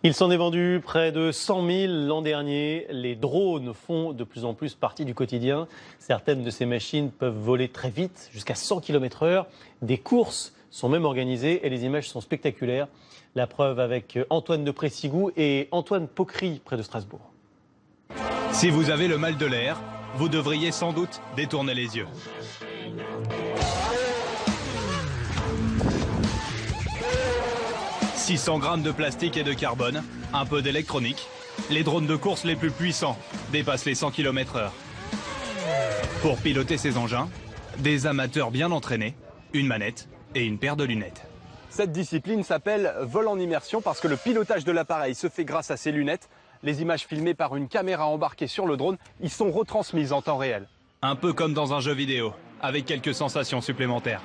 Il s'en est vendu près de 100 000 l'an dernier. Les drones font de plus en plus partie du quotidien. Certaines de ces machines peuvent voler très vite, jusqu'à 100 km/h. Des courses sont même organisées et les images sont spectaculaires. La preuve avec Antoine de Pressigou et Antoine Pocry, près de Strasbourg. Si vous avez le mal de l'air, vous devriez sans doute détourner les yeux. « 600 grammes de plastique et de carbone, un peu d'électronique. Les drones de course les plus puissants dépassent les 100 km/h. Pour piloter ces engins, des amateurs bien entraînés, une manette et une paire de lunettes. Cette discipline s'appelle vol en immersion parce que le pilotage de l'appareil se fait grâce à ces lunettes. Les images filmées par une caméra embarquée sur le drone y sont retransmises en temps réel. Un peu comme dans un jeu vidéo, avec quelques sensations supplémentaires.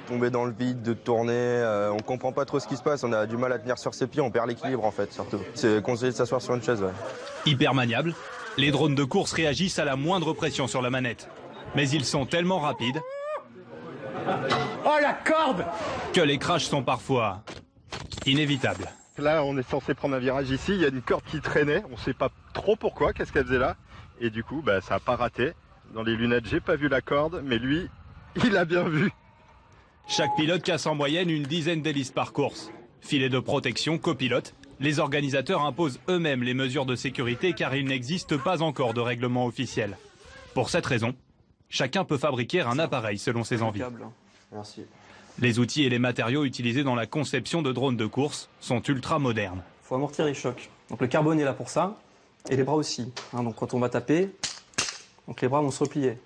Tomber dans le vide, de tourner, on comprend pas trop ce qui se passe, on a du mal à tenir sur ses pieds, on perd l'équilibre en fait surtout. C'est conseillé de s'asseoir sur une chaise, ouais. Hyper maniables, les drones de course réagissent à la moindre pression sur la manette. Mais ils sont tellement rapides oh la corde que les crashs sont parfois inévitables. Là on est censé prendre un virage ici, il y a une corde qui traînait, on sait pas trop pourquoi, qu'est-ce qu'elle faisait là. Et du coup ça a pas raté. Dans les lunettes j'ai pas vu la corde, mais lui il a bien vu. Chaque pilote casse en moyenne une dizaine d'hélices par course. Filet de protection, copilote, les organisateurs imposent eux-mêmes les mesures de sécurité car il n'existe pas encore de règlement officiel. Pour cette raison, chacun peut fabriquer un appareil selon ses envies. Merci. Les outils et les matériaux utilisés dans la conception de drones de course sont ultra modernes. Il faut amortir les chocs. Donc le carbone est là pour ça, et les bras aussi. Donc quand on va taper, donc les bras vont se replier.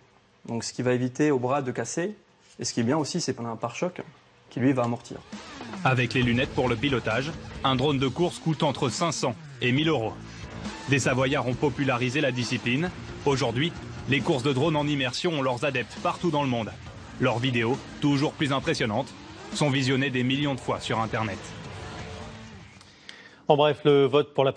Donc ce qui va éviter aux bras de casser. Et ce qui est bien aussi, c'est qu'on a un pare-choc qui lui va amortir. Avec les lunettes pour le pilotage, un drone de course coûte entre 500 et 1000 euros. Des Savoyards ont popularisé la discipline. Aujourd'hui, les courses de drones en immersion ont leurs adeptes partout dans le monde. Leurs vidéos, toujours plus impressionnantes, sont visionnées des millions de fois sur Internet. En bref, le vote pour la